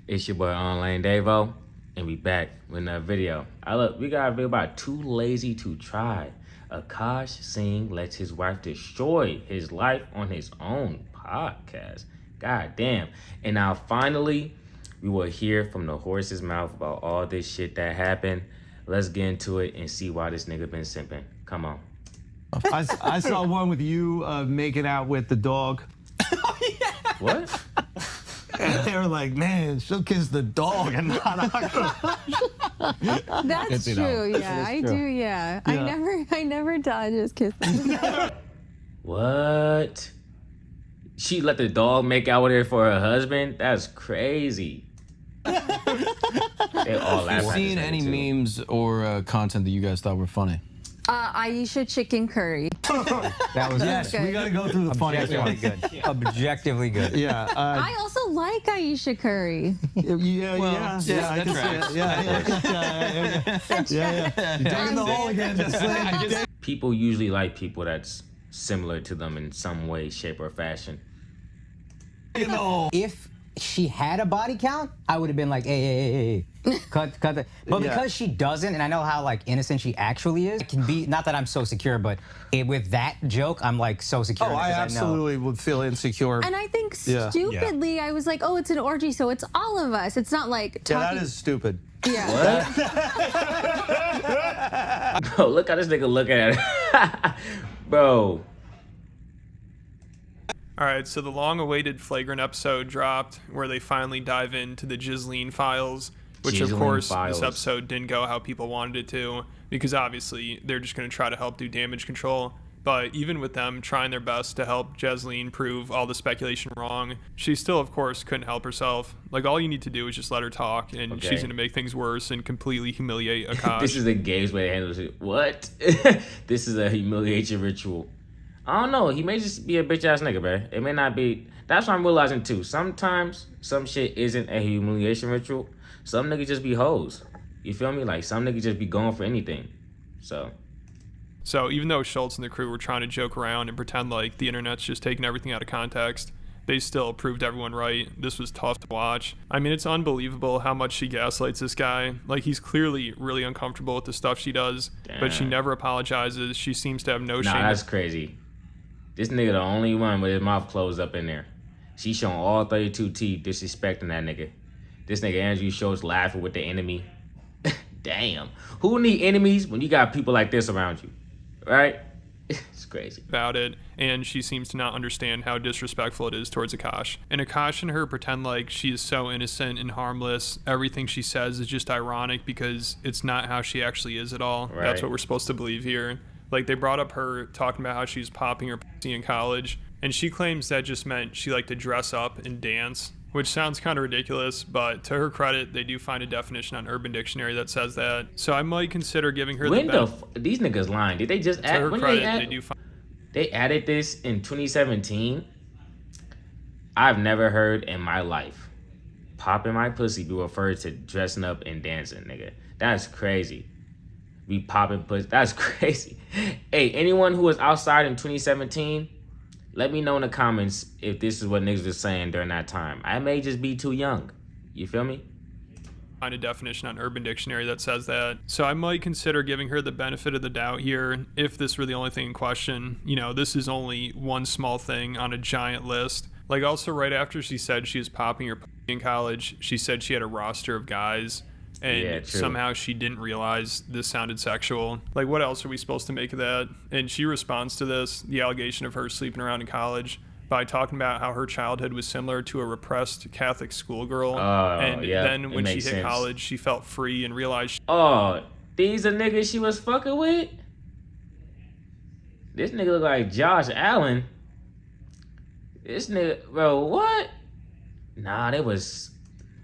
It's your boy Online Davo, and we back with another video. Look, we got a video about Too Lazy to Try. Akaash Singh lets his wife destroy his life on his own podcast. God damn. And now finally, we will hear from the horse's mouth about all this shit that happened. Let's get into it and see why this nigga been simping. Come on. I saw one with you making out with the dog. What? And they were like, man, she'll kiss the dog and not Akaash. That's true, yeah. I do, yeah. I never done just kiss them. What? She let the dog make out with her for her husband? That's crazy. They all laugh. Have you seen any memes or content that you guys thought were funny? Aisha chicken curry. That was Yes, good. we got to go through the funniest one. good. Objectively good. Yeah. I also like Aisha curry. Yeah, I can see it. Yeah. You're digging the hole again, Jasleen. People usually like people that's similar to them in some way, shape, or fashion. If she had a body count, I would have been like, hey. Cut the. But because she doesn't, and I know how like innocent she actually is, it can be, not that I'm so secure, but with that joke, I'm like so secure. Oh, I absolutely would feel insecure. And I think stupidly, I was like, oh, it's an orgy, so it's all of us. It's not like talking. Yeah, that is stupid. Yeah. What? Bro, look how this nigga look at it. Bro. All right, so the long-awaited Flagrant episode dropped where they finally dive into the Jasleen files, which of course this episode didn't go how people wanted it to, because obviously they're just going to try to help do damage control. But even with them trying their best to help Jasleen prove all the speculation wrong, she still, of course, couldn't help herself. Like, all you need to do is just let her talk, and she's going to make things worse and completely humiliate Akaash. This is a game's way to handle it. What? This is a humiliation ritual. I don't know. He may just be a bitch-ass nigga, bro. It may not be. That's what I'm realizing, too. Sometimes some shit isn't a humiliation ritual. Some niggas just be hoes. You feel me? Like, some niggas just be going for anything. So even though Schultz and the crew were trying to joke around and pretend like the internet's just taking everything out of context, they still proved everyone right. This was tough to watch. I mean, it's unbelievable how much she gaslights this guy. Like, he's clearly really uncomfortable with the stuff she does, but she never apologizes. She seems to have no shame. Nah, that's crazy. This nigga the only one with his mouth closed up in there. She showing all 32 teeth disrespecting that nigga. This nigga Andrew Schultz laughing with the enemy. Damn. Who need enemies when you got people like this around you? Right? It's crazy. About it, and she seems to not understand how disrespectful it is towards Akaash. And Akaash and her pretend like she is so innocent and harmless. Everything she says is just ironic because it's not how she actually is at all. Right. That's what we're supposed to believe here. Like, they brought up her talking about how she's popping her pussy in college, and she claims that just meant she liked to dress up and dance, which sounds kind of ridiculous, but to her credit, they do find a definition on Urban Dictionary that says that. So I might consider giving her these niggas lying. Did they just add? To her credit, they added this in 2017. I've never heard in my life popping my pussy be referred to dressing up and dancing, nigga. That's crazy. We popping pussy. That's crazy. Hey, anyone who was outside in 2017, let me know in the comments if this is what niggas was saying during that time. I may just be too young. You feel me? Find a definition on Urban Dictionary that says that. So I might consider giving her the benefit of the doubt here if this were the only thing in question. You know, this is only one small thing on a giant list. Like, also right after she said she was popping her pussy in college, she said she had a roster of guys. And somehow she didn't realize this sounded sexual. Like, what else are we supposed to make of that? And she responds to this, the allegation of her sleeping around in college, by talking about how her childhood was similar to a repressed Catholic schoolgirl. Then when she hit college, she felt free and realized... These are niggas she was fucking with? This nigga look like Josh Allen. This nigga... Bro, what? Nah, they was...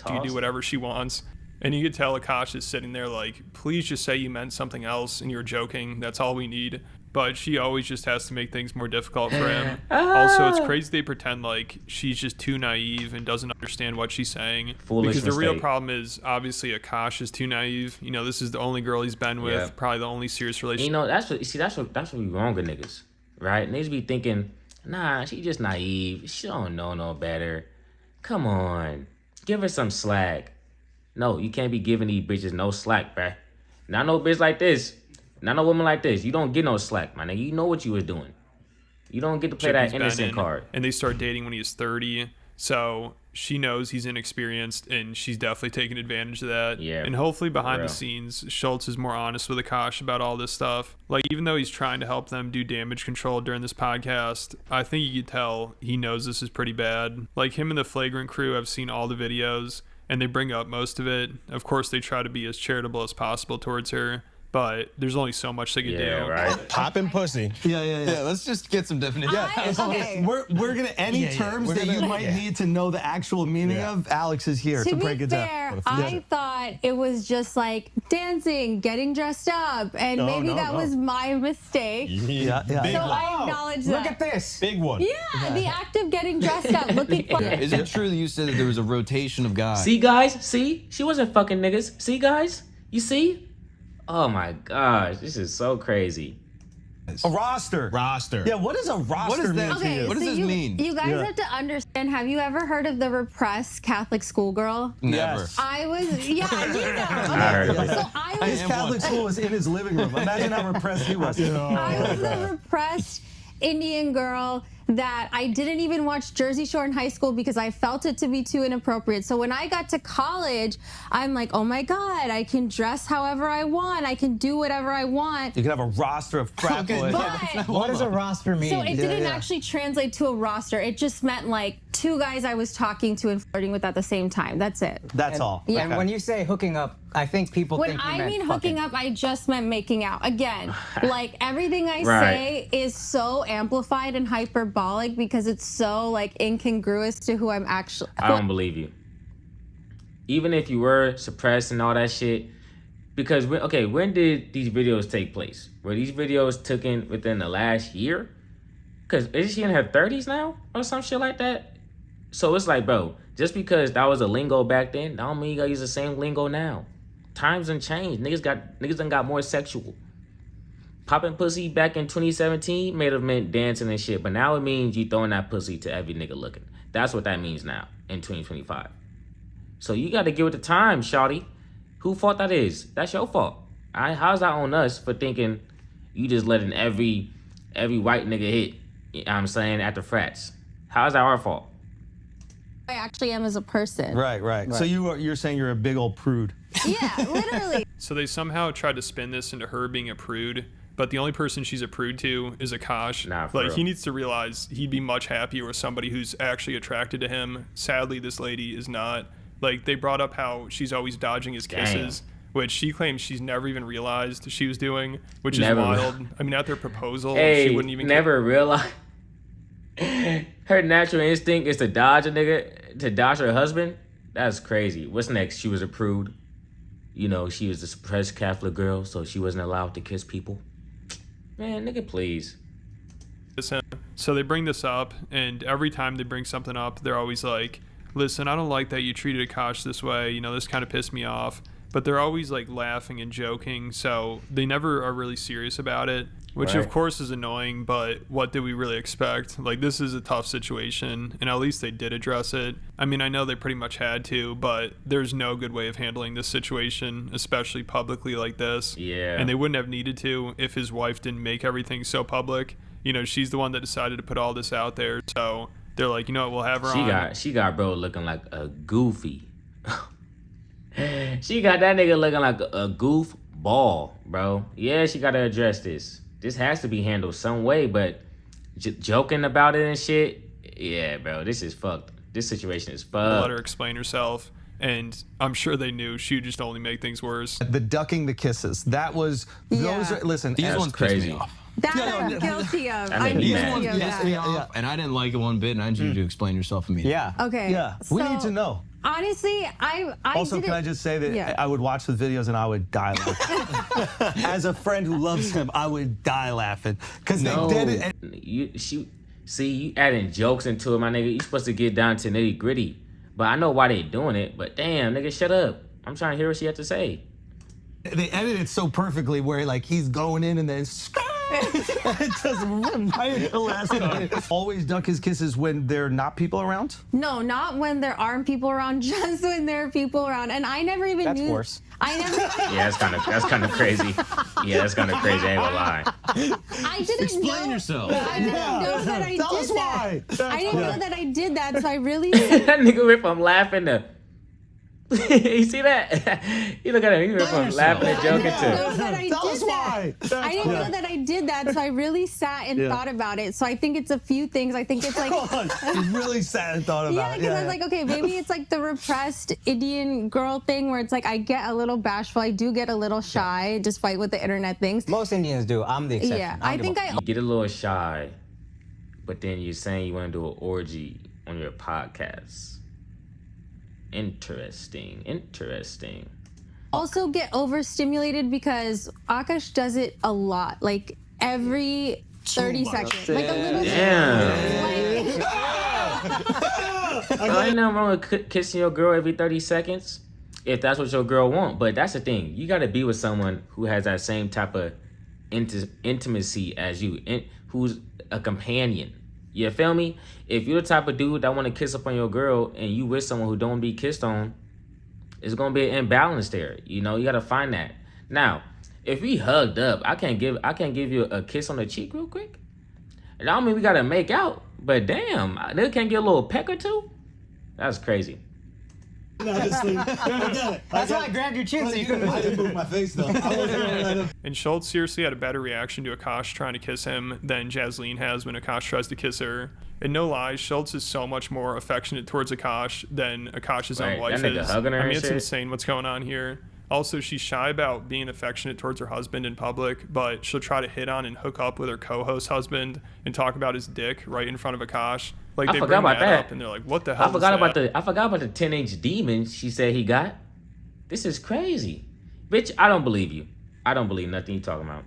She do whatever she wants. And you could tell Akaash is sitting there like, please just say you meant something else and you're joking. That's all we need. But she always just has to make things more difficult for him. Also, it's crazy they pretend like she's just too naive and doesn't understand what she's saying. Foolish because the mistake. real problem is obviously Akaash is too naive. You know, this is the only girl he's been with, probably the only serious relationship. You know, that's what we wrong with niggas, right? Niggas be thinking, nah, she just naive. She don't know no better. Come on. Give her some slack. No, you can't be giving these bitches no slack, bruh. Not no bitch like this. Not no woman like this. You don't get no slack, my nigga. You know what you was doing. You don't get to play that innocent card. And they start dating when he is 30. So she knows he's inexperienced, and she's definitely taking advantage of that. Yeah. And hopefully behind the scenes, Schultz is more honest with Akaash about all this stuff. Like, even though he's trying to help them do damage control during this podcast, I think you could tell he knows this is pretty bad. Like, him and the Flagrant crew have seen all the videos, and they bring up most of it. Of course, they try to be as charitable as possible towards her, but there's only so much they could do. Right. Popping pussy. Yeah, let's just get some definition. Okay. We're gonna any terms that you might need to know the actual meaning of. Alex is here to break be it fair, down. I thought it was just like dancing, getting dressed up, and maybe that was my mistake. Yeah. So I acknowledge that. Look at this. Big one. Yeah, the act of getting dressed up, looking fun. Is it true that you said that there was a rotation of guys? See, guys? See? She wasn't fucking niggas. See, guys? You see? Oh my gosh, this is so crazy. A roster. Yeah, what does a roster What does that mean to Okay, you? What does this mean? You guys have to understand. Have you ever heard of the repressed Catholic schoolgirl? Never. Yes. I was, you know. I heard of it. So I was, His Catholic school was in his living room. Imagine how repressed he was. I was the repressed Indian girl that I didn't even watch Jersey Shore in high school because I felt it to be too inappropriate. So when I got to college, I'm like, oh my God, I can dress however I want. I can do whatever I want. You can have a roster of frat boys. But What does a roster mean? so it didn't actually translate to a roster. It just meant like 2 guys I was talking to and flirting with at the same time. That's it. That's all. Yeah. And when you say hooking up, I think people When think you I meant mean fucking. hooking up, I just meant making out. Again, like everything I Right. say is so amplified and hyperbolic because it's so like incongruous to who I'm actually. I don't believe you. Even if you were suppressed and all that shit, because when did these videos take place? Were these videos taken within the last year? Because is she in her 30s now or some shit like that? So it's like, bro, just because that was a lingo back then, that don't mean you gotta use the same lingo now. Times done changed. Niggas done got more sexual. Popping pussy back in 2017 may have meant dancing and shit, but now it means you throwing that pussy to every nigga looking. That's what that means now in 2025. So you gotta get with the times, shawty. Who fault that is? That's your fault. How's that on us for thinking you just letting every white nigga hit? You know what I'm saying, at the frats. How's that our fault? I actually am as a person. Right. So you're saying you're a big old prude. Yeah, literally. So they somehow tried to spin this into her being a prude, but the only person she's a prude to is Akaash. Nah, for like, real. he needs to realize he'd be much happier with somebody who's actually attracted to him. Sadly, this lady is not. Like, they brought up how she's always dodging his kisses, which she claims she's never even realized she was doing, which Never. is wild. I mean, at their proposal, Hey, she wouldn't even never realize. Her natural instinct is to dodge a nigga, to dodge her husband. That's crazy. What's next? She was a prude. You know, she was a suppressed Catholic girl, so she wasn't allowed to kiss people. Man, nigga, please. kiss him. So they bring this up, and every time they bring something up, they're always like, listen, I don't like that you treated Akaash this way. You know, this kind of pissed me off. But they're always like laughing and joking, so they never are really serious about it, which of Right. course is annoying, but what did we really expect? Like, this is a tough situation, and at least they did address it. I mean, I know they pretty much had to, but there's no good way of handling this situation, especially publicly like this. Yeah. And they wouldn't have needed to if his wife didn't make everything so public. You know, she's the one that decided to put all this out there, so they're like, you know what, we'll have her on. She got bro looking like a goofy. She got that nigga looking like a goof ball, bro. Yeah, she gotta address this. This has to be handled some way, but joking about it and shit, yeah, bro, this is fucked. This situation is Let fucked. her explain herself, and I'm sure they knew she would just only make things worse. The ducking the kisses. That was those Yeah. are listen. These as- ones crazy. pissed me off. That Yeah, I'm no, guilty of. I mean, I'm these guilty ones of pissed that. me off, and I didn't like it one bit, and I need you to explain yourself immediately. Yeah. Okay. Yeah. We need to know. Honestly, I Also, didn't, can I just say that Yeah. I would watch the videos and I would die laughing. As a friend who loves him, I would die laughing because No, they did it. you adding jokes into it, my nigga. You supposed to get down to nitty gritty. But I know why they doing it. But damn, nigga, shut up. I'm trying to hear what she had to say. They edited it so perfectly where like he's going in and then Just right at the last time. Always duck his kisses when there are not people around? No, not when there aren't people around, just when there are people around. And I never even That's knew. worse. I never. Yeah, that's kind of crazy. Yeah, that's kind of crazy. I ain't gonna lie. I didn't Explain know. yourself. I didn't know that I Tell did us that. why. I didn't know that I did that, so I really. That nigga went from laughing to. You see that? You look at him. He went from laughing and I joking didn't know to. that I Tell did us that. why. I didn't know that I did that, so I really sat and thought about it. So I think it's a few things. I think it's like. You really sat and thought Yeah, about it. because I was like, okay, maybe it's like the repressed Indian girl thing where it's like I get a little bashful, I do get a little shy, despite what the internet thinks. Most Indians do. I'm the exception. Yeah, I I don't think give I You get a little shy, but then you're saying you want to do an orgy on your podcast. Interesting. also get overstimulated because Akaash does it a lot, like every 30 seconds, like a little. Damn. Like, Well, ain't nothing wrong with kissing your girl every 30 seconds if that's what your girl want. But that's the thing. You got to be with someone who has that same type of intimacy as you, who's a companion. You feel me? If you're the type of dude that want to kiss up on your girl and you with someone who don't be kissed on, it's going to be an imbalance there. You know, you got to find that. Now, if we hugged up, I can't give you a kiss on the cheek real quick. And I don't mean we got to make out, but damn, they can't get a little peck or two? That's crazy. That's why I grabbed your chin so you couldn't. I didn't move my face though. And Schultz seriously had a better reaction to Akaash trying to kiss him than Jasleen has when Akaash tries to kiss her. And no lies, Schultz is so much more affectionate towards Akaash than Akaash's own Right, wife that nigga is. hugging her I mean, and it's shit. insane what's going on here. Also, she's shy about being affectionate towards her husband in public, but she'll try to hit on and hook up with her co-host husband and talk about his dick right in front of Akaash. Like, I they forgot bring about that that. up and they're like, what the hell I forgot is about that? the 10-inch demon she said he got. This is crazy. Bitch, I don't believe you. I don't believe nothing you talking about.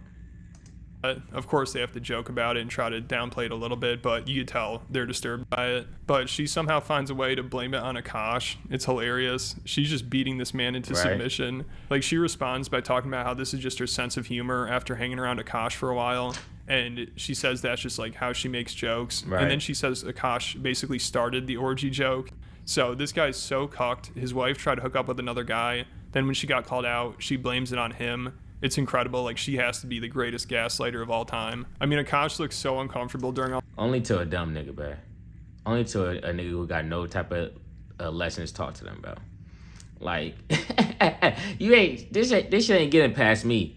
Of course, they have to joke about it and try to downplay it a little bit, but you could tell they're disturbed by it. But she somehow finds a way to blame it on Akaash. It's hilarious. She's just beating this man into Right. submission. Like, she responds by talking about how this is just her sense of humor after hanging around Akaash for a while. And she says that's just like how she makes jokes. Right. And then she says Akaash basically started the orgy joke. So this guy's so cucked. His wife tried to hook up with another guy. Then when she got called out, she blames it on him. It's incredible. Like, she has to be the greatest gaslighter of all time. I mean, Akaash looks so uncomfortable during all Only to a dumb nigga, bro. Only to a nigga who got no type of lessons taught to them, bro. Like, this shit ain't getting past me.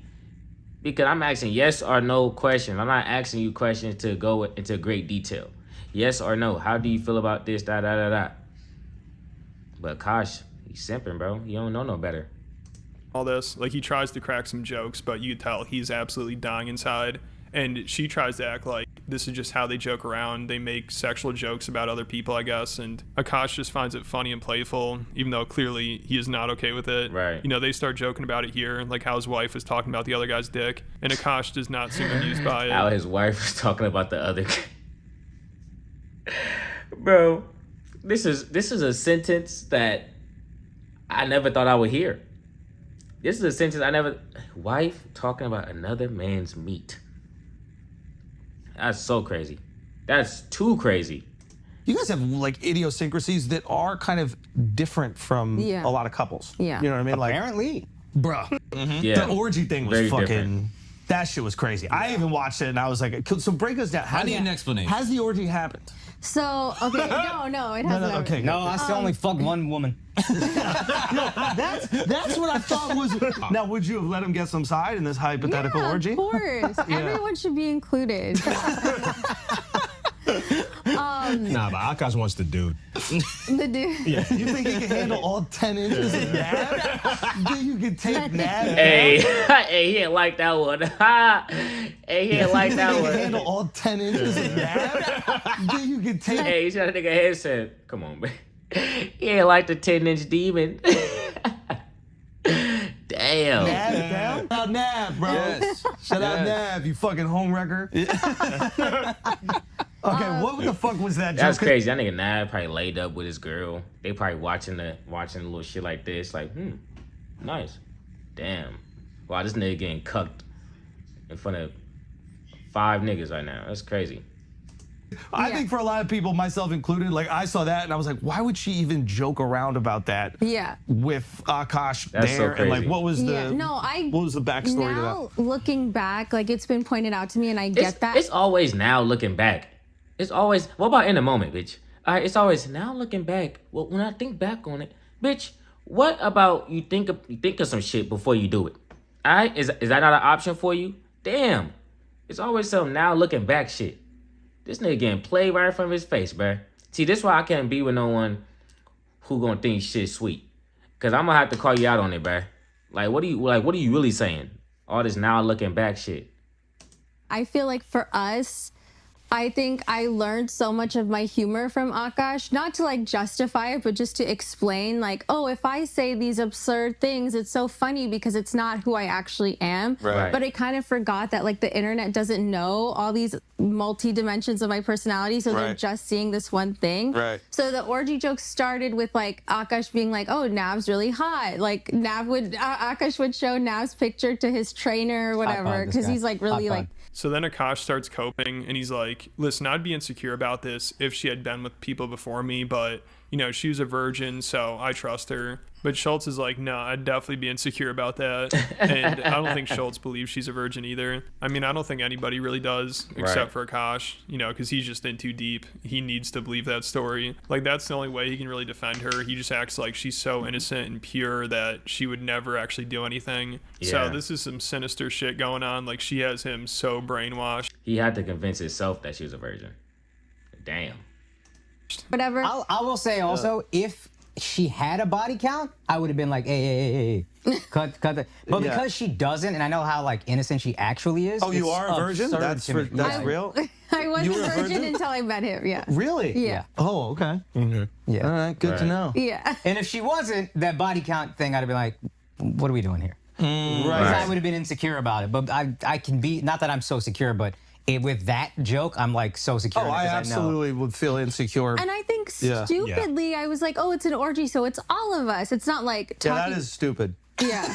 Because I'm asking yes or no questions. I'm not asking you questions to go into great detail. Yes or no. How do you feel about this, da. But Akaash, he's simping, bro. He don't know no better. this. Like, he tries to crack some jokes, but you tell he's absolutely dying inside. And she tries to act like this is just how they joke around. They make sexual jokes about other people, I guess. And Akaash just finds it funny and playful, even though clearly he is not okay with it. Right. You know, they start joking about it here, like how his wife was talking about the other guy's dick. And Akaash does not seem amused by it. How his wife was talking about the other guy. Bro, this is a sentence that I never thought I would hear. This is a sentence wife talking about another man's meat. That's so crazy. That's too crazy. You guys have like idiosyncrasies that are kind of different from Yeah. a lot of couples. Yeah. You know what I mean? Like, Apparently. bruh, Yeah. the orgy thing was Very fucking. different. That shit was crazy. I even watched it and I was like, so break us down. I need an explanation. Has the orgy happened? so okay, no, it hasn't. Okay. No, I still only fucked one woman. That's what I thought was. Now, would you have let him get some side in this hypothetical Yeah, orgy? of course. Everyone should be included. Nah, but Akaash wants the dude. The dude. You think he can handle all 10 inches of nab? Do you can take nab? Hey, hey, he ain't like that one. Hey, he ain't like that You can one. handle all 10 inches of nab? Do you can take Hey, he shot a nigga headset. Come on, man. He ain't like the 10-inch demon. Damn. nab down? Shout out nab, bro. Yes. Shout out Yes. nab, you fucking homewrecker. Okay, what the fuck was that? That's joke? crazy. That nigga Nav probably laid up with his girl. They probably watching the little shit like this. Like, nice. Damn. Wow, this nigga getting cucked in front of 5 niggas right now. That's crazy. I think for a lot of people, myself included, like I saw that and I was like, why would she even joke around about that? Yeah. With Akaash That's so there, and like, crazy. what was the what was the backstory to that? Now looking back, like it's been pointed out to me, and I get that. It's always now looking back. It's always, what about in the moment, bitch? All right, it's always now looking back. Well, when I think back on it, bitch, what about you think of some shit before you do it? All right, is that not an option for you? Damn, it's always some now looking back shit. This nigga getting played right in front of his face, bruh. See, this why I can't be with no one who gonna think shit sweet. Cause I'm gonna have to call you out on it, bruh. Like, what are you really saying? All this now looking back shit. I feel like for us, I think I learned so much of my humor from Akaash, not to like justify it, but just to explain like, oh, if I say these absurd things, it's so funny because it's not who I actually am. Right. But I kind of forgot that like the internet doesn't know all these multi-dimensions of my personality, so they're just seeing this one thing. Right. So the orgy joke started with like Akaash being like, oh, Nav's really hot. Like Akaash would show Nav's picture to his trainer or whatever, because he's like really like. So then Akaash starts coping and he's like, listen, I'd be insecure about this if she had been with people before me, but, you know, she was a virgin, so I trust her. But Schultz is like, no, I'd definitely be insecure about that. And I don't think Schultz believes she's a virgin either. I mean, I don't think anybody really does, except for Akaash, you know, because he's just in too deep. He needs to believe that story. Like, that's the only way he can really defend her. He just acts like she's so innocent and pure that she would never actually do anything. Yeah. So this is some sinister shit going on. Like, she has him so brainwashed. He had to convince himself that she was a virgin. Damn. Whatever. I will say also, if she had a body count, I would have been like, hey, cut that. But because she doesn't, and I know how like innocent she actually is. Oh, you are a virgin? That's real? I was You a were a virgin virgin? until I met him. Yeah. Really? Yeah. Oh, okay. Yeah. All right, good to know. Yeah. And if she wasn't, that body count thing, I'd have been like, what are we doing here? Right. I would have been insecure about it. But I can be, not that I'm so secure, but with that joke, I'm like so secure. Oh, I absolutely would feel insecure. And I think stupidly, I was like, oh, it's an orgy, so it's all of us. It's not like Yeah, talking. that is stupid. Yeah.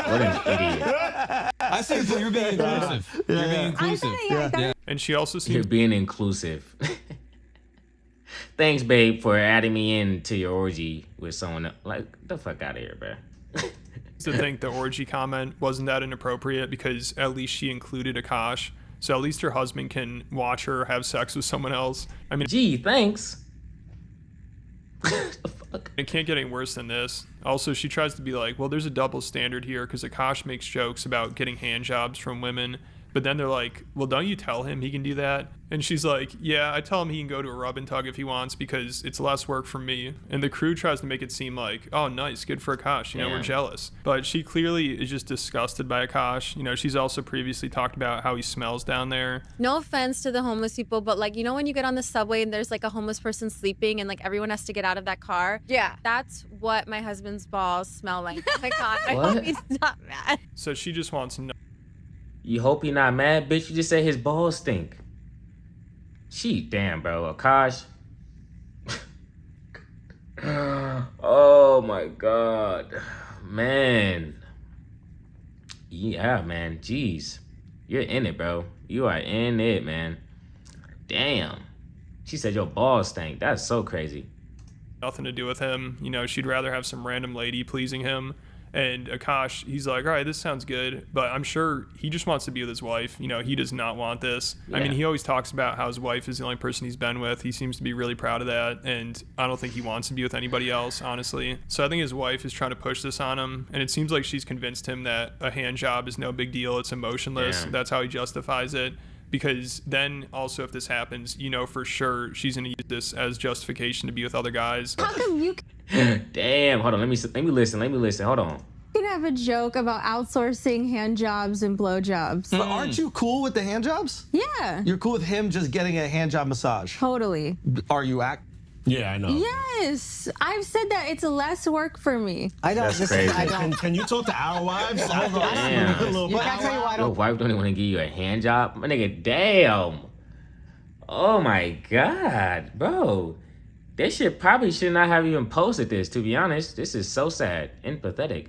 What an idiot. I say you're being inclusive. You're being I inclusive. thought I thought And she also You're seems being inclusive. Thanks, babe, for adding me into your orgy with someone else. Like, the fuck out of here, bro. to think the orgy comment wasn't that inappropriate because at least she included Akaash. So at least her husband can watch her have sex with someone else. I mean, Gee, thanks. The fuck? it can't get any worse than this. Also, she tries to be like, well, there's a double standard here because Akaash makes jokes about getting hand jobs from women. But then they're like, well, don't you tell him he can do that? And she's like, yeah, I tell him he can go to a rub and tug if he wants because it's less work for me. And the crew tries to make it seem like, oh, nice, good for Akaash. You know, we're jealous. But she clearly is just disgusted by Akaash. You know, she's also previously talked about how he smells down there. No offense to the homeless people, but like, you know, when you get on the subway and there's like a homeless person sleeping and like everyone has to get out of that car? Yeah. That's what my husband's balls smell like. Oh my God, I What? hope he's not mad. So she just wants no You hope he not mad, bitch. You just said his balls stink. She, damn, bro. Akaash. Oh my God. Man. Yeah, man. Jeez. You're in it, bro. You are in it, man. Damn. She said your balls stink. That's so crazy. nothing to do with him. You know, she'd rather have some random lady pleasing him. And Akaash, he's like, all right, this sounds good, but I'm sure he just wants to be with his wife. You know, he does not want this. Yeah. I mean, he always talks about how his wife is the only person he's been with. He seems to be really proud of that, and I don't think he wants to be with anybody else, honestly. So I think his wife is trying to push this on him, and it seems like she's convinced him that a hand job is no big deal. It's emotionless. Damn. That's how he justifies it. Because then also if this happens, you know for sure she's going to use this as justification to be with other guys. How come you Damn, hold on. Let me listen. Hold on. can have a joke about outsourcing hand jobs and blow jobs? But aren't you cool with the hand jobs? Yeah, You're cool with him just getting a hand job massage. totally. Are you act? Yeah, I know. Yes, I've said that it's less work for me. I don't. That's listen, crazy. I don't. Can you talk to our wives? Hold on. Damn. A little You bit. can't tell you why I Your don't. wife don't even want to give you a hand job? My nigga, damn. Oh my God, bro. They should not have even posted this, to be honest. This is so sad and pathetic.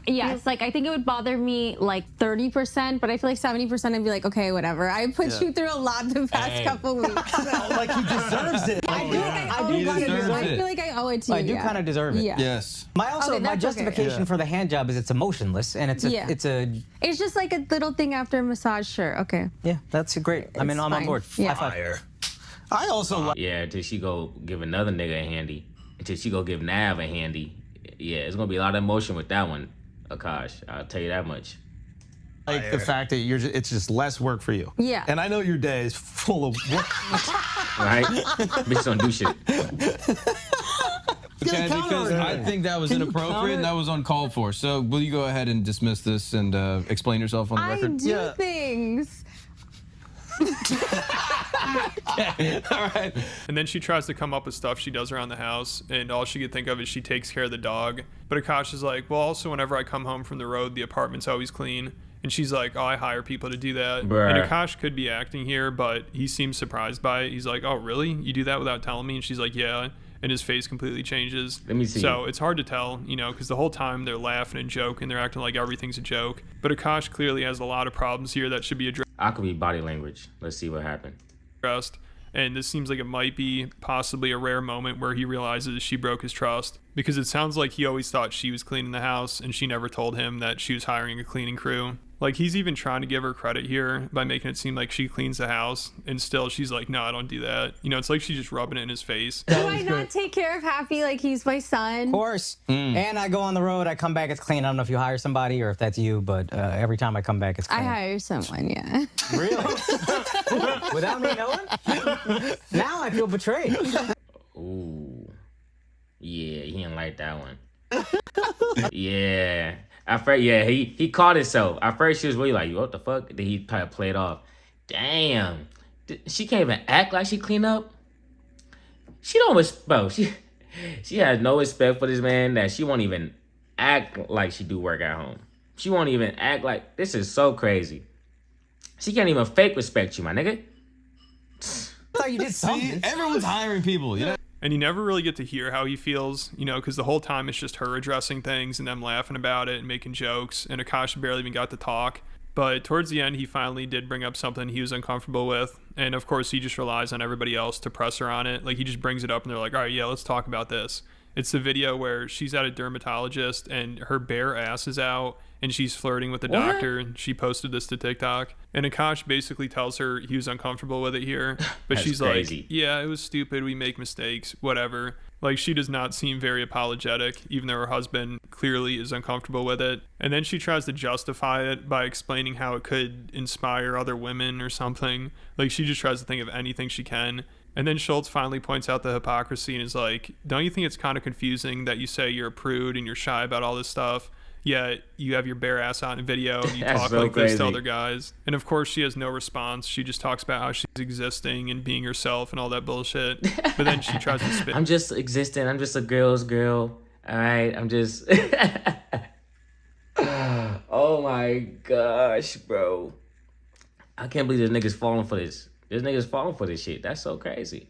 Yes, like I think it would bother me like 30%, but I feel like 70% I'd be like, okay, whatever. I put you through a lot the past couple weeks. So. Like he deserves it. I feel like I owe it to you. I do kind of deserve it. Yeah. Yes. My justification for the hand job is it's emotionless and it's It's just like a little thing after a massage. Sure. Okay. Yeah, that's great. I'm on board. Yeah. High five. I also like. Yeah, until she go give another nigga a handy. Until she go give Nav a handy. Yeah, it's gonna be a lot of emotion with that one, Akaash. I'll tell you that much. Like the fact that it's just less work for you. Yeah. And I know your day is full of work. Right? Bitch don't do shit. Chad, because I think that was inappropriate and that was uncalled for. So will you go ahead and dismiss this and explain yourself on the record? I do things. All right. And then she tries to come up with stuff she does around the house, and all she could think of is she takes care of the dog. But Akaash is like, well, also whenever I come home from the road, the apartment's always clean. And she's like, oh, I hire people to do that. Bruh. And Akaash could be acting here, but he seems surprised by it. He's like, oh, really? You do that without telling me? And she's like, yeah. And his face completely changes. Let me see. So it's hard to tell, you know, because the whole time they're laughing and joking, they're acting like everything's a joke. But Akaash clearly has a lot of problems here that should be I could be body language. Let's see what happened. addressed. And this seems like it might be possibly a rare moment where he realizes she broke his trust, because it sounds like he always thought she was cleaning the house and she never told him that she was hiring a cleaning crew. Like, he's even trying to give her credit here by making it seem like she cleans the house, and still she's like, no, I don't do that. You know, it's like she's just rubbing it in his face. Do I not take care of Happy like he's my son? Of course. And I go on the road, I come back, it's clean. I don't know if you hire somebody or if that's you, but every time I come back, it's clean. I hire someone, yeah. Really? Without me knowing? Now I feel betrayed. Ooh. Yeah, he didn't like that one. Yeah. At first, yeah, he caught himself. At first, she was really like, what the fuck? Then he kind of played off. Damn. She can't even act like she clean up. She don't, bro, she has no respect for this man that she won't even act like she do work at home. She won't even act like, this is so crazy. She can't even fake respect you, my nigga. I thought you did something. See, everyone's hiring people, you know? And you never really get to hear how he feels, you know, because the whole time it's just her addressing things and them laughing about it and making jokes. And Akaash barely even got to talk. But towards the end, he finally did bring up something he was uncomfortable with. And of course, he just relies on everybody else to press her on it. Like, he just brings it up and they're like, all right, yeah, let's talk about this. It's the video where she's at a dermatologist and her bare ass is out and she's flirting with the doctor. She posted this to TikTok. And Akaash basically tells her he was uncomfortable with it here. But That's she's crazy. like, yeah, it was stupid. We make mistakes, whatever. Like, she does not seem very apologetic, even though her husband clearly is uncomfortable with it. And then she tries to justify it by explaining how it could inspire other women or something. Like, she just tries to think of anything she can. And then Schultz finally points out the hypocrisy and is like, don't you think it's kind of confusing that you say you're a prude and you're shy about all this stuff, yet you have your bare ass out in video and you talk so like this crazy. to other guys? And of course she has no response. She just talks about how she's existing and being herself and all that bullshit. But then she tries to spit. I'm just existing. I'm just a girl's girl. All right. I'm just. Oh my gosh, bro. I can't believe this nigga's falling for this. This nigga's falling for this shit. That's so crazy.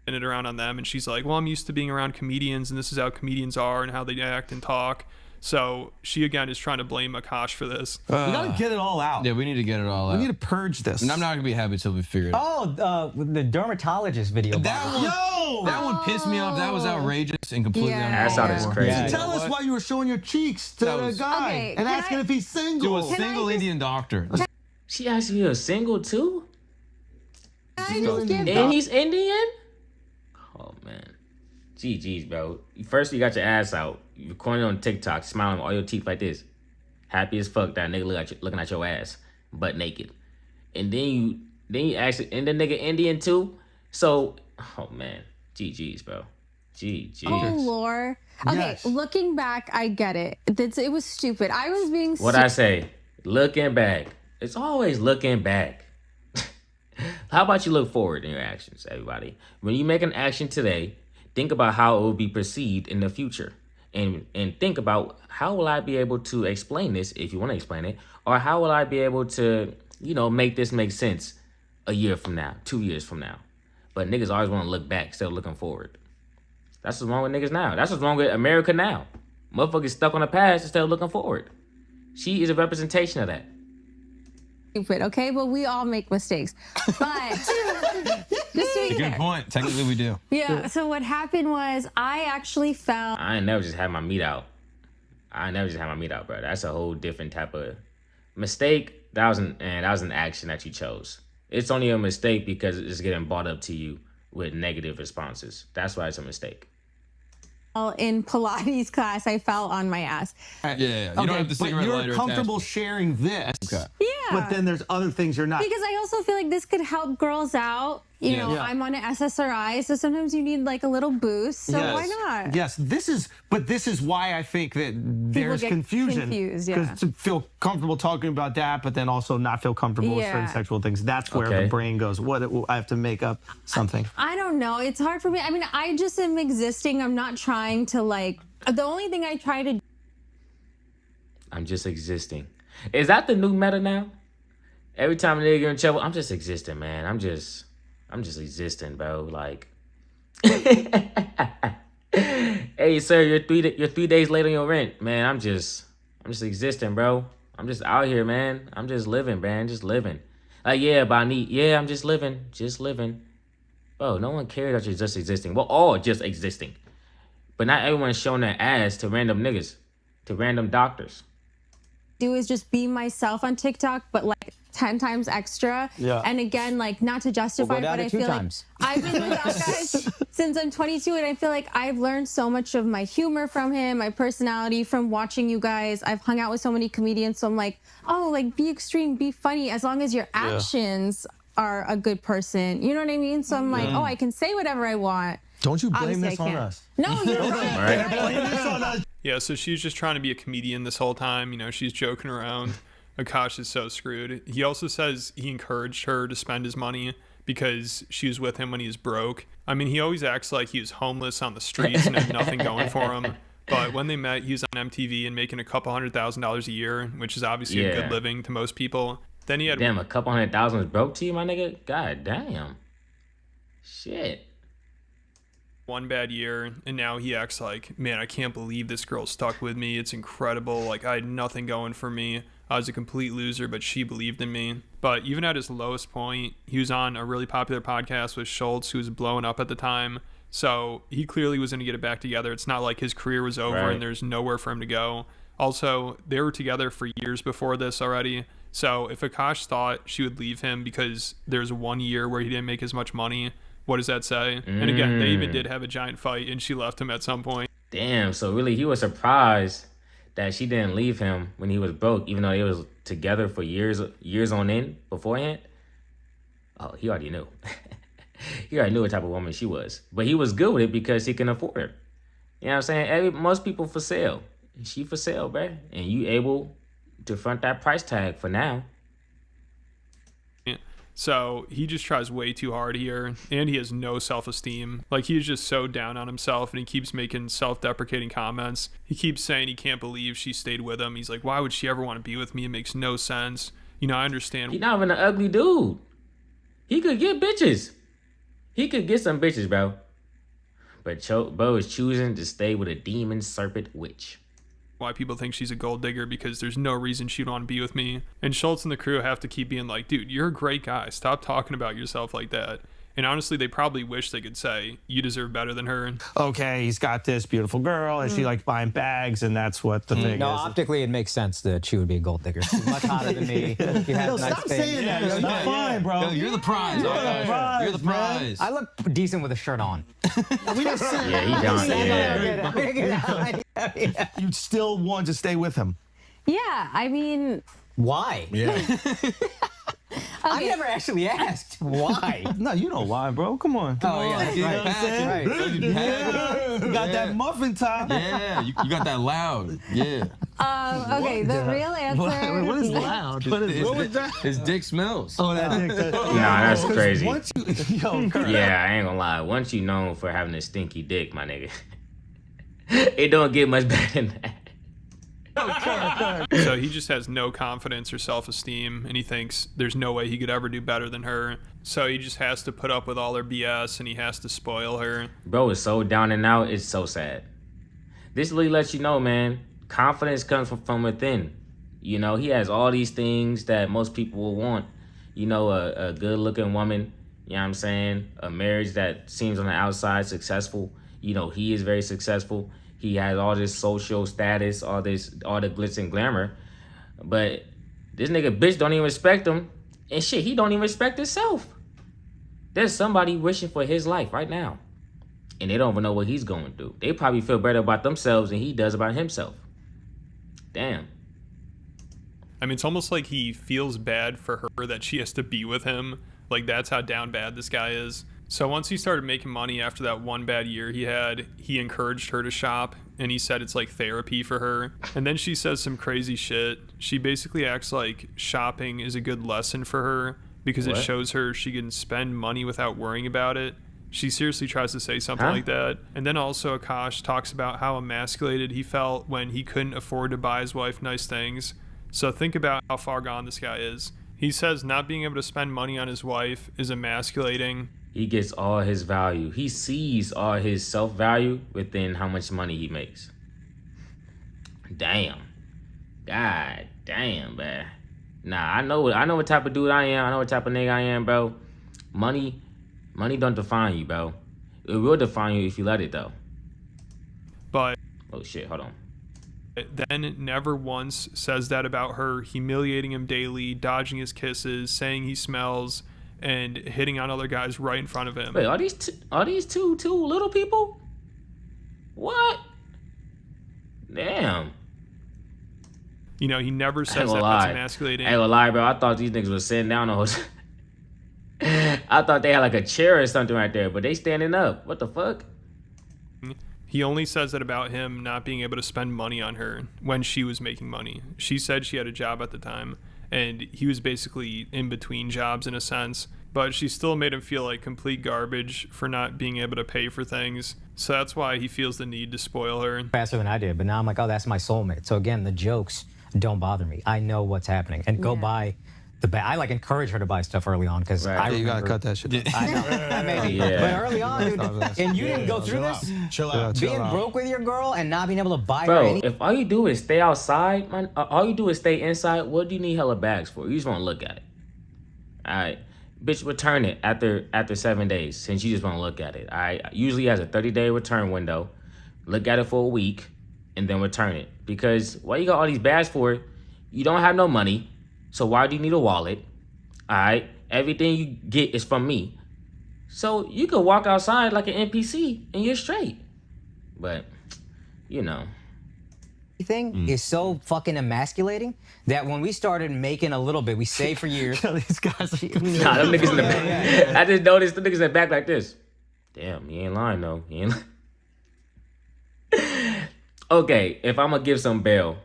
It around on them, and she's like, well, I'm used to being around comedians and this is how comedians are and how they act and talk. So she again is trying to blame Akaash for this. We gotta get it all out. Yeah, we need to get it all out. We need to purge this. And I'm not gonna be happy till we figure it out. Oh, the dermatologist video. That one, that one pissed me off. That was outrageous and completely Yeah. That's out is crazy. Yeah. Tell us why you were showing your cheeks to That the was- guy Okay, and can asking I- if he's To single. a single Indian doctor. She asked you a single too? I just give And he's Indian? Oh man. GG's, bro. First you got your ass out. You recording on TikTok, smiling with all your teeth like this. Happy as fuck that nigga looking at your ass, butt naked. And then you actually, and the nigga Indian too? So, oh man. GG's, bro. GG's. Oh, lore. Okay, Yes. looking back, I get it. It was stupid. I was being What I say? Looking back. It's always looking back. How about you look forward in your actions, everybody? When you make an action today, think about how it will be perceived in the future. And think about, how will I be able to explain this, if you want to explain it, or how will I be able to, make this make sense a year from now, 2 years from now. But niggas always want to look back instead of looking forward. That's what's wrong with niggas now. That's what's wrong with America now. Motherfuckers stuck on the past instead of looking forward. She is a representation of that. Stupid, okay? But we all make mistakes. But just to be Good fair. point. Technically, we do. Yeah, so what happened was I actually fell. I ain't never just had my meat out. Bro. That's a whole different type of mistake. That was an action that you chose. It's only a mistake because it's getting brought up to you with negative responses. That's why it's a mistake. In Pilates class, I fell on my ass. Yeah. You don't have the but cigarette you're lighter comfortable attached. sharing this. Okay. Yeah. But then there's other things you're not. Because I also feel like this could help girls out. You know, I'm on an SSRI, so sometimes you need like a little boost. So why not? Yes, this is why I think that there's get confusion. confused, yeah. Because to feel comfortable talking about that, but then also not feel comfortable with certain Yeah. sexual things. That's where Okay. the brain goes. I have to make up something. I don't know. It's hard for me. I mean, I just am existing. I'm not trying to like. The only thing I try to. I'm just existing. Is that the new meta now? Every time a nigga get in trouble, I'm just existing, man. I'm just existing, bro. Like, hey, sir, you're 3 days late on your rent, man. I'm just existing, bro. I'm just out here, man. I'm just living, man. Just living. Like, I'm just living. Bro, no one cares that you're just existing. We're all just existing. But not everyone's showing their ass to random niggas, to random doctors. do is just be myself on TikTok, but like 10 times extra. Yeah. And again, like not to justify, We'll go down but to I 2 feel times. like I've been with Akaash since I'm 22, and I feel like I've learned so much of my humor from him, my personality from watching you guys. I've hung out with so many comedians, so I'm like, oh, like be extreme, be funny, as long as your actions are a good person. You know what I mean? So I'm like, oh, I can say whatever I want. Don't you blame Obviously, this I on can't. us. No, you're right. Blame this on us. Yeah, so she's just trying to be a comedian this whole time. You know, she's joking around. Akaash is so screwed. He also says he encouraged her to spend his money because she was with him when he was broke. I mean, he always acts like he was homeless on the streets and had nothing going for him. But when they met, he was on MTV and making a couple $100,000 a year, which is obviously a good living to most people. Then he had Damn, a couple $100,000 was broke to you, my nigga? God damn. Shit. one bad year, and now he acts like, man, I can't believe this girl stuck with me. It's incredible. Like, I had nothing going for me. I was a complete loser, but she believed in me. But even at his lowest point, he was on a really popular podcast with Schultz, who was blowing up at the time. So he clearly was going to get it back together. It's not like his career was over and there's nowhere for him to go. Also, they were together for years before this already. So if Akaash thought she would leave him because there's 1 year where he didn't make as much money, what does that say? And again, they even did have a giant fight, and she left him at some point. Damn, so really he was surprised that she didn't leave him when he was broke, even though they was together for years on end beforehand. Oh, he already knew. He already knew what type of woman she was. But he was good with it because he can afford her. You know what I'm saying? Most people for sale. She for sale, bruh. And you able to front that price tag for now. So he just tries way too hard here, and he has no self-esteem. Like, he's just so down on himself, and he keeps making self-deprecating comments. He keeps saying he can't believe she stayed with him. He's like, why would she ever want to be with me? It makes no sense. You know, I understand. He not even an ugly dude. He could get bitches. He could get some bitches, bro. But Bo is choosing to stay with a demon serpent witch. Why people think she's a gold digger, because there's no reason she'd want to be with me. And Schultz and the crew have to keep being like, dude, you're a great guy. Stop talking about yourself like that. And honestly, they probably wish they could say, you deserve better than her. Okay, he's got this beautiful girl, and she likes buying bags, and that's what the thing No, is. optically, it makes sense that she would be a gold digger. She's much hotter than me. She has Yo, a nice stop face. saying that. Yo, you're fine, bro. Yo, you're the prize. You're the prize, You're the man. prize. I look decent with a shirt on. We just said, Yeah, he down. Yeah. you still want to stay with him. Yeah, I mean, Why? Yeah. I never actually asked why. No, you know why, bro. Come on. Oh, yeah, You know what I'm saying? right. You got that muffin top. Yeah, you got that loud. Yeah. okay, the real answer. What is loud? What was that? His dick smells. Oh, that dick. Nah, that's crazy. Once you, yo, Kurt, Yeah, I ain't gonna lie. Once you known for having a stinky dick, my nigga, it don't get much better than that. So he just has no confidence or self-esteem, and he thinks there's no way he could ever do better than her. So he just has to put up with all her BS, and he has to spoil her. Bro is so down and out, it's so sad. this really lets you know, man, confidence comes from within. You know, he has all these things that most people will want. You know, a good looking woman, you know what I'm saying? A marriage that seems on the outside successful. You know, he is very successful. He has all this social status, all the glitz and glamour. But this nigga bitch don't even respect him. And shit, he don't even respect himself. There's somebody wishing for his life right now. And they don't even know what he's going through. They probably feel better about themselves than he does about himself. Damn. I mean, it's almost like he feels bad for her that she has to be with him. Like, that's how down bad this guy is. So once he started making money after that one bad year he had, he encouraged her to shop, and he said it's like therapy for her. And then she says some crazy shit. She basically acts like shopping is a good lesson for her because it shows her she can spend money without worrying about it. She seriously tries to say something like that. And then also Akaash talks about how emasculated he felt when he couldn't afford to buy his wife nice things. So think about how far gone this guy is. He says not being able to spend money on his wife is emasculating. He gets all his value. He sees all his self-value within how much money he makes. Damn. God damn, man. Nah, I know what type of dude I am. I know what type of nigga I am, bro. Money don't define you, bro. It will define you if you let it, though. But oh shit, hold on. Then never once says that about her, humiliating him daily, dodging his kisses, saying he smells, and hitting on other guys right in front of him. Wait, are these two little people? What? Damn. You know, he never says that that's emasculating. I ain't gonna lie, bro. I thought these niggas was sitting down on I thought they had like a chair or something right there, but they standing up. What the fuck? He only says that about him not being able to spend money on her when she was making money. She said she had a job at the time, and he was basically in between jobs in a sense, but she still made him feel like complete garbage for not being able to pay for things. So that's why he feels the need to spoil her. Faster than I did, but now I'm like, oh, that's my soulmate. So again, the jokes don't bother me. I know what's happening. And go buy the bag. I like encourage her to buy stuff early on because you gotta cut that shit. I know, maybe. But early on, dude, and you didn't go through this. Chill out. Being broke with your girl and not being able to buy her Bro, anything. if all you do is stay outside, man, all you do is stay inside, what do you need hella bags for? You just want to look at it. All right. Bitch, return it after 7 days since you just want to look at it. All right. Usually has a 30-day return window. Look at it for a week and then return it. Because why you got all these bags for? You don't have no money. So why do you need a wallet? All right. Everything you get is from me. So you could walk outside like an NPC and you're straight. But, you know. Thing is so fucking emasculating that when we started making a little bit, we saved for years. These guys are Nah, them niggas in the back. I just noticed the niggas in the back like this. Damn, you ain't lying though. You ain't Okay, if I'm gonna give some bail,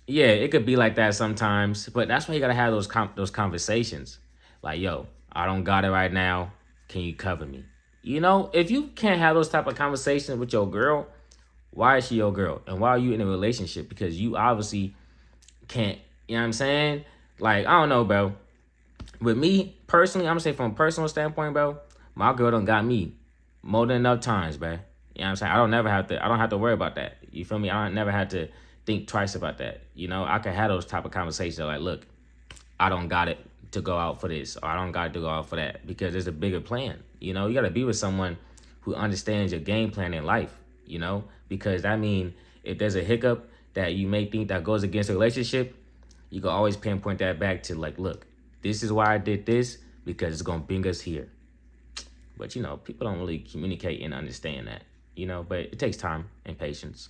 yeah, it could be like that sometimes. But that's why you gotta have those conversations. Like, yo, I don't got it right now. Can you cover me? You know, if you can't have those type of conversations with your girl, why is she your girl? And why are you in a relationship? Because you obviously can't, you know what I'm saying? Like, I don't know, bro. With me, personally, I'm gonna say from a personal standpoint, bro, my girl done got me more than enough times, bro. You know what I'm saying? I don't have to worry about that. You feel me? I don't never have to think twice about that. You know, I can have those type of conversations like, look, I don't got it to go out for this, or I don't got it to go out for that, because there's a bigger plan. You know, you gotta be with someone who understands your game plan in life, you know? Because that means if there's a hiccup that you may think that goes against a relationship, you can always pinpoint that back to like, look, this is why I did this, because it's gonna bring us here. But you know, people don't really communicate and understand that, you know, but it takes time and patience.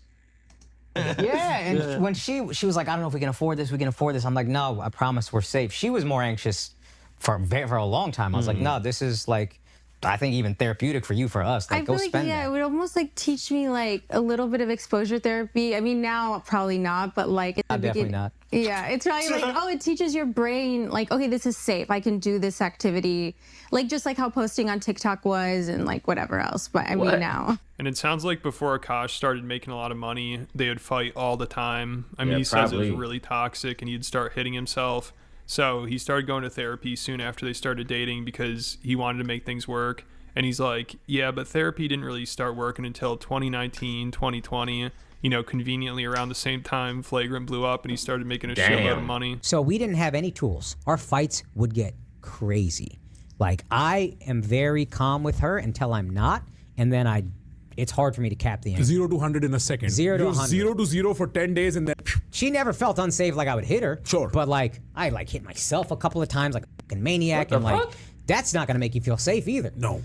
Yeah, and when she was like, I don't know if we can afford this, I'm like, no, I promise we're safe. She was more anxious for a long time. I was like, no, this is like, I think even therapeutic for you, for us. Like, I go feel like, spend yeah, that. it would almost like teach me like a little bit of exposure therapy. I mean, now probably not, but like at the Definitely not. Yeah, it's probably like, oh, it teaches your brain like, okay, this is safe. I can do this activity. Like just like how posting on TikTok was and like whatever else. But I mean now. And it sounds like before Akaash started making a lot of money, they would fight all the time. I mean, Yeah, he says it probably. was really toxic and he'd start hitting himself. So he started going to therapy soon after they started dating because he wanted to make things work. And he's like, yeah, but therapy didn't really start working until 2019, 2020. You know, conveniently around the same time Flagrant blew up and he started making a shitload of money. So we didn't have any tools. Our fights would get crazy. Like, I am very calm with her until I'm not, and then it's hard for me to cap the end. 0 to 100 in a second. 0 to 100. 0 to 0 for 10 days and then... She never felt unsafe like I would hit her. Sure. But like, I like hit myself a couple of times like a fucking maniac. What And the like, fuck? that's not gonna make you feel safe either. No.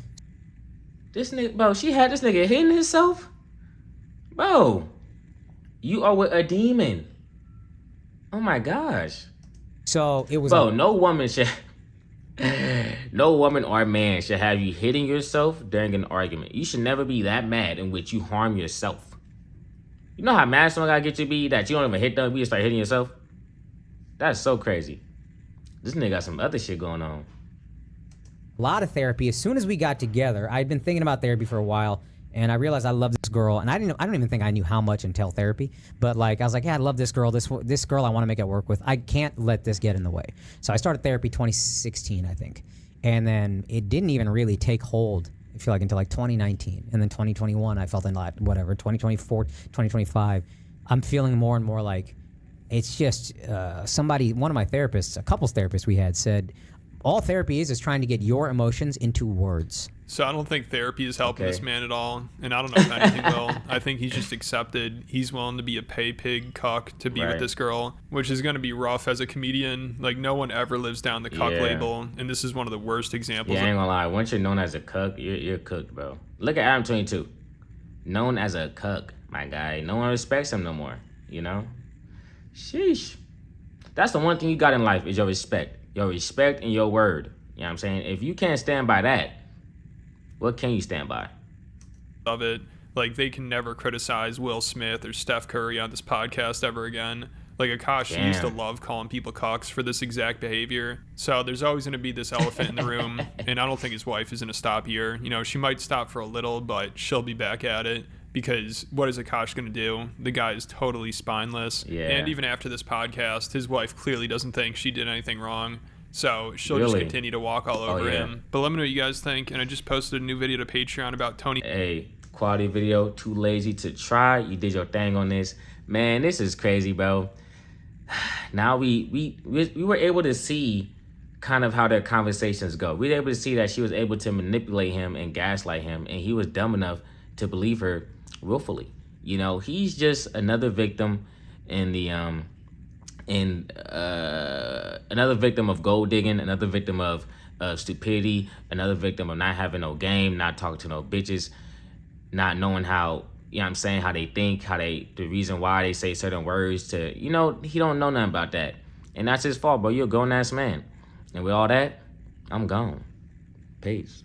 This nigga, bro, she had this nigga hitting himself? Bro, you are with a demon. Oh my gosh. So it was... Bro, no woman or man should have you hitting yourself during an argument. You should never be that mad in which you harm yourself. You know how mad someone gotta get you be that you don't even hit them, you just start hitting yourself? That's so crazy. This nigga got some other shit going on. A lot of therapy. As soon as we got together, I'd been thinking about therapy for a while, and I realized I love this girl, and I don't even think I knew how much until therapy. But like, I was like, yeah, I love this girl. This girl I want to make it work with. I can't let this get in the way. So I started therapy 2016, I think, and then it didn't even really take hold. I feel like until like 2019, and then 2021, I felt a lot. Whatever, 2024, 2025, I'm feeling more and more like it's just one of my therapists, a couples therapist we had said, all therapy is trying to get your emotions into words. So I don't think therapy is helping this man at all, and I don't know if anything will. I think he's just accepted he's willing to be a pay pig cuck to be with this girl, which is going to be rough as a comedian. Like, no one ever lives down the cuck label, and this is one of the worst examples. Yeah, I ain't gonna lie. Once you're known as a cuck, you're cooked, bro. Look at Adam 22. Known as a cuck, my guy. No one respects him no more, you know? Sheesh. That's the one thing you got in life is your respect. Your respect and your word. You know what I'm saying? If you can't stand by that, what can you stand by? Of it. Like, they can never criticize Will Smith or Steph Curry on this podcast ever again. Like, Akaash used to love calling people cocks for this exact behavior. So there's always going to be this elephant in the room, and I don't think his wife is going to stop here. You know, she might stop for a little, but she'll be back at it. Because what is Akaash going to do? The guy is totally spineless. Yeah. And even after this podcast, his wife clearly doesn't think she did anything wrong. So she'll just continue to walk all over him. But let me know what you guys think. And I just posted a new video to Patreon about Tony. Hey, quality video, too lazy to try. You did your thing on this. Man, this is crazy, bro. Now we were able to see kind of how their conversations go. We were able to see that she was able to manipulate him and gaslight him. And he was dumb enough to believe her willfully. You know, he's just another victim in the another victim of gold digging, another victim of stupidity, another victim of not having no game, not talking to no bitches, not knowing how, you know what I'm saying, how they think, the reason why they say certain words to, you know, he don't know nothing about that. And that's his fault, bro. You're a grown ass man. And with all that, I'm gone. Peace.